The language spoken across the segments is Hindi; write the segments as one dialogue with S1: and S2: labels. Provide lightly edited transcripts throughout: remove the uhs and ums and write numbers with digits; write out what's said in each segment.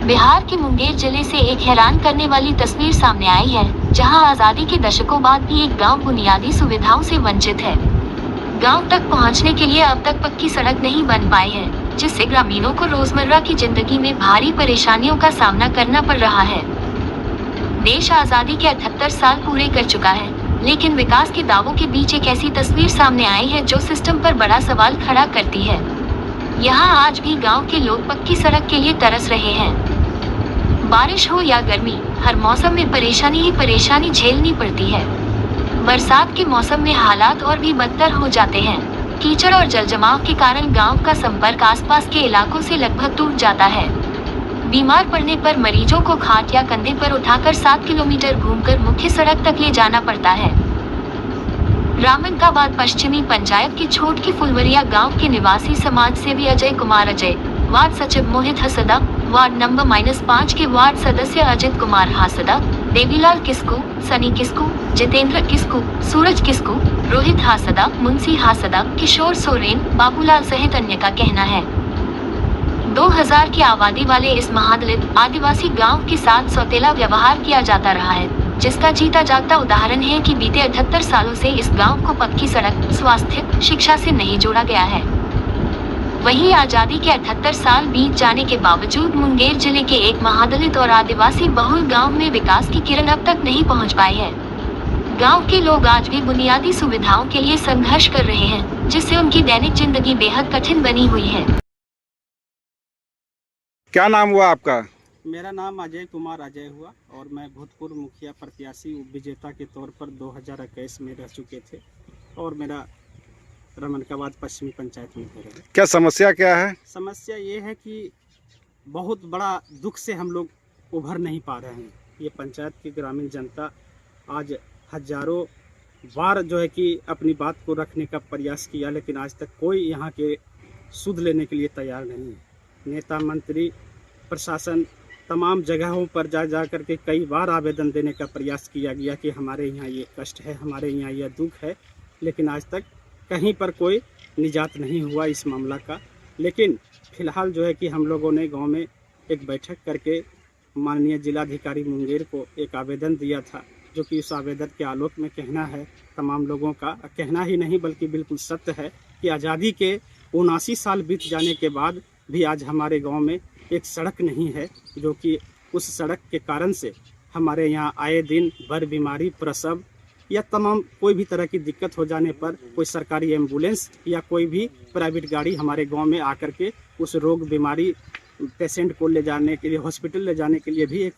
S1: बिहार के मुंगेर जिले से एक हैरान करने वाली तस्वीर सामने आई है, जहां आजादी के दशकों बाद भी एक गांव बुनियादी सुविधाओं से वंचित है। गांव तक पहुंचने के लिए अब तक पक्की सड़क नहीं बन पाई है, जिससे ग्रामीणों को रोजमर्रा की जिंदगी में भारी परेशानियों का सामना करना पड़ रहा है। देश आजादी के 78 साल पूरे कर चुका है, लेकिन विकास के दावों के बीच एक ऐसी तस्वीर सामने आई है जो सिस्टम पर बड़ा सवाल खड़ा करती है। यहाँ आज भी गांव के लोग पक्की सड़क के लिए तरस रहे हैं। बारिश हो या गर्मी, हर मौसम में परेशानी ही परेशानी झेलनी पड़ती है। बरसात के मौसम में हालात और भी बदतर हो जाते हैं। कीचड़ और जलजमाव के कारण गांव का संपर्क आसपास के इलाकों से लगभग टूट जाता है। बीमार पड़ने पर मरीजों को खाट या कंधे पर उठाकर 7 किलोमीटर घूमकर मुख्य सड़क तक ले जाना पड़ता है। रामनकाबाद पश्चिमी पंचायत की छोट की फुलवरिया गांव के निवासी समाज सेवी अजय कुमार अजय, वार्ड सचिव मोहित हसदा, वार्ड नंबर -5 के वार्ड सदस्य अजित कुमार हासदा, देवीलाल किस्कू, सनी किस्कू, जितेंद्र किस्कू, सूरज किस्कू, रोहित हासदा, मुंशी हासदा, किशोर सोरेन, बाबूलाल सहित अन्य का कहना है 2000 की आबादी वाले इस महादलित आदिवासी गांव के साथ सौतेला व्यवहार किया जाता रहा है, जिसका जीता जागता उदाहरण है कि बीते 78 सालों से इस गांव को पक्की सड़क, स्वास्थ्य, शिक्षा से नहीं जोड़ा गया है। वहीं आजादी के 78 साल बीत जाने के बावजूद मुंगेर जिले के एक महादलित और आदिवासी बहुल गांव में विकास की किरण अब तक नहीं पहुंच पाई है। गांव के लोग आज भी बुनियादी सुविधाओं के लिए संघर्ष कर रहे हैं, जिससे उनकी दैनिक जिंदगी बेहद कठिन बनी हुई है।
S2: क्या नाम हुआ आपका?
S3: मेरा नाम अजय कुमार अजय हुआ और मैं भूतपूर्व मुखिया प्रत्याशी उपविजेता के तौर पर 2021 में रह चुके थे और मेरा रामनकाबाद पश्चिमी पंचायत में हो रहा है।
S2: क्या समस्या क्या है?
S3: समस्या ये है कि बहुत बड़ा दुख से हम लोग उभर नहीं पा रहे हैं। ये पंचायत की ग्रामीण जनता आज हजारों बार जो है कि अपनी बात को रखने का प्रयास किया, लेकिन आज तक कोई यहाँ के सुध लेने के लिए तैयार नहीं है। नेता मंत्री प्रशासन तमाम जगहों पर जा करके कई बार आवेदन देने का प्रयास किया गया कि हमारे यहाँ ये कष्ट है, हमारे यहाँ यह दुख है, लेकिन आज तक कहीं पर कोई निजात नहीं हुआ इस मामला का। लेकिन फिलहाल जो है कि हम लोगों ने गांव में एक बैठक करके माननीय जिलाधिकारी मुंगेर को एक आवेदन दिया था, जो कि उस आवेदन के आलोक में कहना है तमाम लोगों का, कहना ही नहीं बल्कि बिल्कुल सत्य है कि आज़ादी के 79 साल बीत जाने के बाद भी आज हमारे गांव में एक सड़क नहीं है, जो कि उस सड़क के कारण से हमारे यहाँ आए दिन भर बीमारी, प्रसव या तमाम कोई भी तरह की दिक्कत हो जाने पर कोई सरकारी एम्बुलेंस या कोई भी प्राइवेट गाड़ी हमारे गांव में आकर के उस रोग बीमारी पेशेंट को ले जाने के लिए, हॉस्पिटल ले जाने के लिए भी एक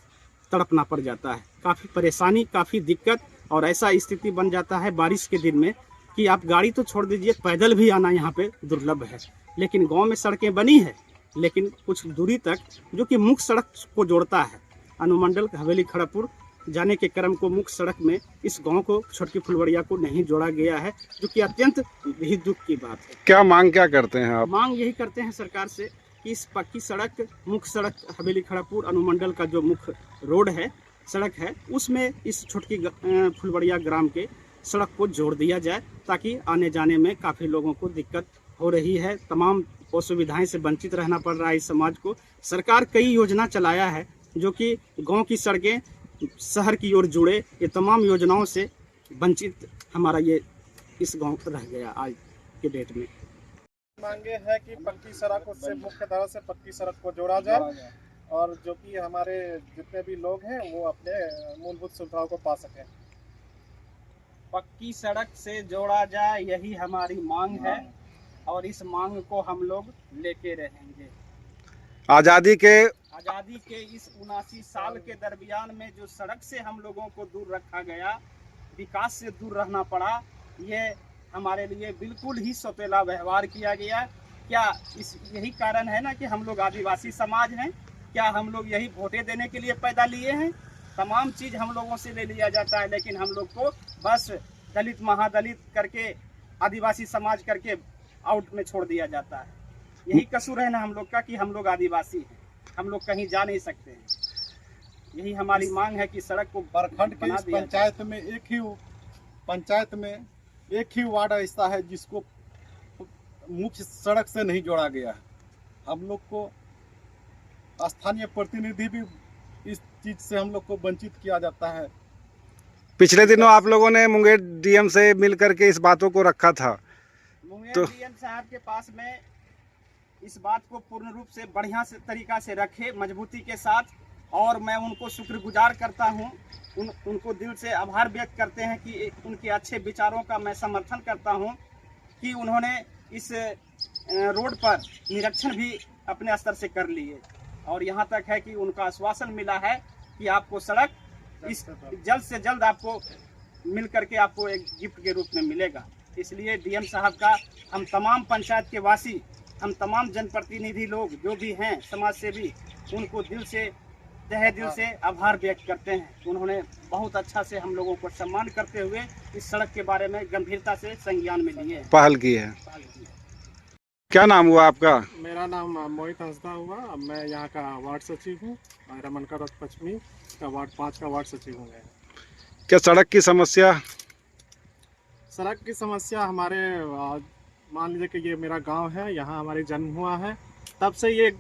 S3: तड़पना पड़ जाता है। काफ़ी परेशानी, काफ़ी दिक्कत और ऐसा स्थिति बन जाता है बारिश के दिन में कि आप गाड़ी तो छोड़ दीजिए, पैदल भी आना यहाँ पे दुर्लभ है। लेकिन गांव में सड़कें बनी है, लेकिन कुछ दूरी तक जो कि मुख्य सड़क को जोड़ता है, अनुमंडल हवेली खड़गपुर जाने के क्रम को मुख्य सड़क में इस गांव को, छोटकी फुलवरिया को नहीं जोड़ा गया है, जो कि अत्यंत ही दुख की बात है।
S2: क्या मांग क्या करते हैं आप?
S3: मांग यही करते हैं सरकार से कि इस पक्की सड़क, मुख्य सड़क हवेली खड़गपुर अनुमंडल का जो मुख्य रोड है, सड़क है, उसमें इस छोटकी फुलवरिया ग्राम के सड़क को जोड़ दिया जाए, ताकि आने जाने में काफ़ी लोगों को दिक्कत हो रही है। तमाम असुविधाएं से वंचित रहना पड़ रहा है इस समाज को। सरकार कई योजना चलाया है, जो कि गांव की सड़कें शहर की ओर जुड़े, ये तमाम योजनाओं से वंचित हमारा ये इस गांव रह गया आज के डेट में।
S4: मांगे है कि पक्की सड़क से, मुख्य धारा से पक्की सड़क को जोड़ा जाए और जो कि हमारे जितने भी लोग हैं वो अपने मूलभूत सुविधाओं को पा सकें।
S3: पक्की सड़क से जोड़ा जाए, यही हमारी मांग है और इस मांग को हम लोग लेके रहेंगे।
S2: आज़ादी के
S3: इस 79 साल के दरमियान में जो सड़क से हम लोगों को दूर रखा गया, विकास से दूर रहना पड़ा, ये हमारे लिए बिल्कुल ही सौतेला व्यवहार किया गया। क्या यही कारण है ना कि हम लोग आदिवासी समाज हैं? क्या हम लोग यही वोटें देने के लिए पैदा लिए हैं? तमाम चीज़ हम लोगों से ले लिया जाता है, लेकिन हम लोग को बस दलित महादलित करके, आदिवासी समाज करके आउट में छोड़ दिया जाता है। यही कसूर है ना हम लोग का कि हम लोग आदिवासी हैं, हम लोग कहीं जा नहीं सकते हैं। यही हमारी मांग है कि सड़क को
S4: प्रखंड की इस पंचायत में एक ही वार्ड ऐसा है जिसको मुख्य सड़क से नहीं जोड़ा गया है। हम लोग को स्थानीय प्रतिनिधि भी इस चीज से हम लोग को वंचित किया जाता है।
S2: पिछले दिनों आप लोगों ने मुंगेर डीएम से मिल करके इस बातों को रखा था।
S3: मुंगेर
S2: तो
S3: डीएम साहब के पास में इस बात को पूर्ण रूप से बढ़िया से तरीका से रखे मजबूती के साथ, और मैं उनको शुक्रगुजार करता हूं। उनको दिल से आभार व्यक्त करते हैं कि उनके अच्छे विचारों का मैं समर्थन करता हूं कि उन्होंने इस रोड पर निरीक्षण भी अपने स्तर से कर लिए, और यहां तक है कि उनका आश्वासन मिला है कि आपको सड़क इस जल्द से जल्द आपको मिल करके आपको एक गिफ्ट के रूप में मिलेगा। इसलिए डीएम साहब का हम तमाम पंचायत के वासी, हम तमाम जनप्रतिनिधि लोग जो भी हैं समाज सेवी, उनको दिल से तहे दिल से आभार व्यक्त करते हैं। उन्होंने बहुत अच्छा से हम लोगों को सम्मान करते हुए इस सड़क के बारे में गंभीरता से संज्ञान में लिए हैं।
S2: पहल की है। क्या नाम हुआ आपका?
S4: मेरा नाम मोहित हंसदा हुआ। मैं यहाँ का वार्ड सचिव हूँ। रमन का रथ पश्चिमी का वार्ड 5 का वार्ड सचिव हूँ।
S2: क्या सड़क की समस्या?
S4: सड़क की समस्या हमारे मान लीजिए कि ये मेरा गांव है, यहाँ हमारे जन्म हुआ है, तब से ये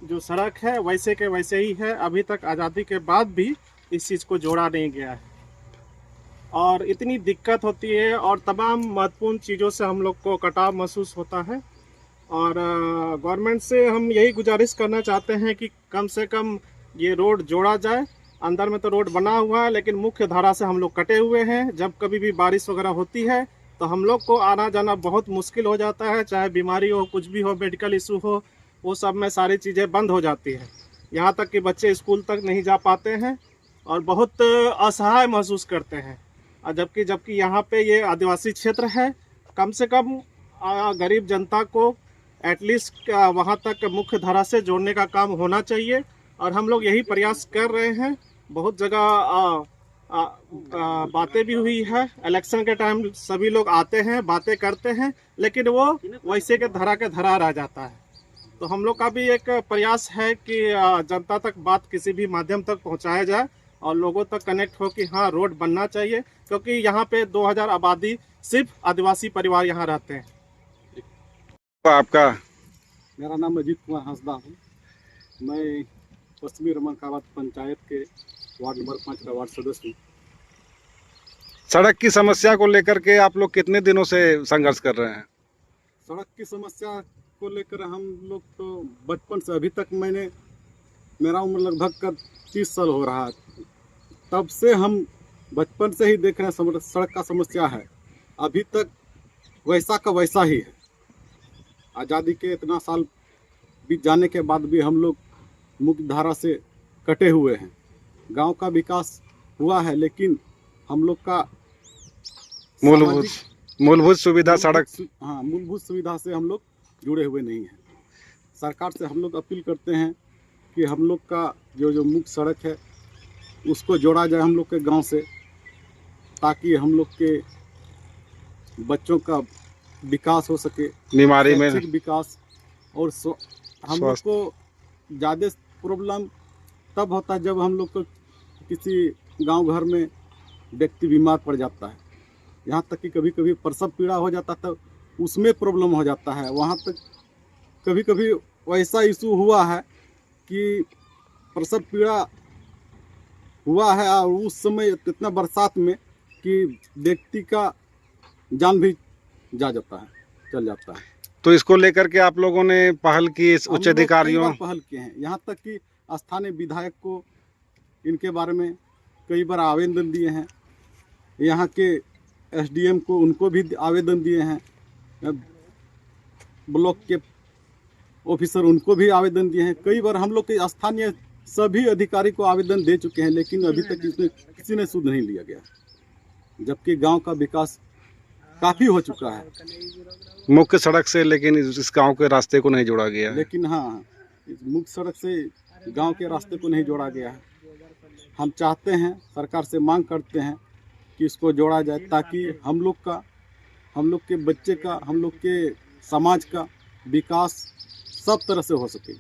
S4: जो सड़क है वैसे के वैसे ही है। अभी तक आज़ादी के बाद भी इस चीज़ को जोड़ा नहीं गया है और इतनी दिक्कत होती है और तमाम महत्वपूर्ण चीज़ों से हम लोग को कटाव महसूस होता है। और गवर्नमेंट से हम यही गुजारिश करना चाहते हैं कि कम से कम ये रोड जोड़ा जाए। अंदर में तो रोड बना हुआ है लेकिन मुख्य धारा से हम लोग कटे हुए हैं। जब कभी भी बारिश वगैरह होती है तो हम लोग को आना जाना बहुत मुश्किल हो जाता है, चाहे बीमारी हो, कुछ भी हो, मेडिकल इशू हो, वो सब में सारी चीज़ें बंद हो जाती हैं। यहाँ तक कि बच्चे स्कूल तक नहीं जा पाते हैं और बहुत असहाय महसूस करते हैं। और जबकि यहाँ पे ये आदिवासी क्षेत्र है, कम से कम गरीब जनता को एटलीस्ट वहाँ तक मुख्य धारा से जोड़ने का काम होना चाहिए और हम लोग यही प्रयास कर रहे हैं। बहुत जगह बातें भी हुई है। इलेक्शन के टाइम सभी लोग आते हैं, बातें करते हैं, लेकिन वो वैसे के धरा रह जाता है। तो हम लोग का भी एक प्रयास है कि जनता तक बात किसी भी माध्यम तक पहुंचाया जाए और लोगों तक कनेक्ट हो कि हाँ रोड बनना चाहिए, क्योंकि यहाँ पे 2000 आबादी सिर्फ आदिवासी परिवार यहाँ रहते हैं।
S2: आपका?
S5: मेरा नाम अजीत कुमार हंसदा हूँ। मैं पश्चिमी रमनकाबाद पंचायत के वार्ड नंबर 5 का वार्ड सदस्य हूँ।
S2: सड़क की समस्या को लेकर के आप लोग कितने दिनों से संघर्ष कर रहे हैं?
S5: सड़क की समस्या को लेकर हम लोग तो बचपन से अभी तक, मेरा उम्र लगभग का 30 साल हो रहा है, तब से हम बचपन से ही देख रहे हैं सड़क का समस्या है। अभी तक वैसा का वैसा ही है। आज़ादी के इतना साल बीत जाने के बाद भी हम लोग मुख्य धारा से कटे हुए हैं। गांव का विकास हुआ है लेकिन हम लोग का
S2: मूलभूत सुविधा सड़क,
S5: मूलभूत सुविधा से हम लोग जुड़े हुए नहीं हैं। सरकार से हम लोग अपील करते हैं कि हम लोग का जो मुख्य सड़क है उसको जोड़ा जाए हम लोग के गांव से, ताकि हम लोग के बच्चों का विकास हो सके,
S2: बीमारी में
S5: विकास। और हम लोग को ज़्यादा प्रॉब्लम तब होता है जब हम लोग को किसी गांव घर में व्यक्ति बीमार पड़ जाता है, यहाँ तक कि कभी कभी प्रसव पीड़ा हो जाता है, उसमें प्रॉब्लम हो जाता है। वहाँ तक कभी कभी वैसा इशू हुआ है कि प्रसव पीड़ा हुआ है और उस समय इतना बरसात में कि व्यक्ति का जान भी चल जाता है।
S2: तो इसको लेकर के आप लोगों ने पहल की, उच्च अधिकारियों
S5: पहल किए हैं, यहाँ तक कि स्थानीय विधायक को इनके बारे में कई बार आवेदन दिए हैं। यहाँ के एसडीएम को, उनको भी आवेदन दिए हैं। ब्लॉक के ऑफिसर, उनको भी आवेदन दिए हैं। कई बार हम लोग के स्थानीय सभी अधिकारी को आवेदन दे चुके हैं, लेकिन अभी तक इसमें किसी ने सुध नहीं लिया गया, जबकि गांव का विकास काफ़ी हो चुका है
S2: मुख्य सड़क से, लेकिन इस गांव के रास्ते को नहीं जोड़ा गया है।
S5: लेकिन हाँ, इस मुख्य सड़क से गांव के रास्ते को नहीं जोड़ा गया है। हम चाहते हैं, सरकार से मांग करते हैं कि इसको जोड़ा जाए, ताकि हम लोग के बच्चे का, हम लोग के समाज का विकास सब तरह से हो सके।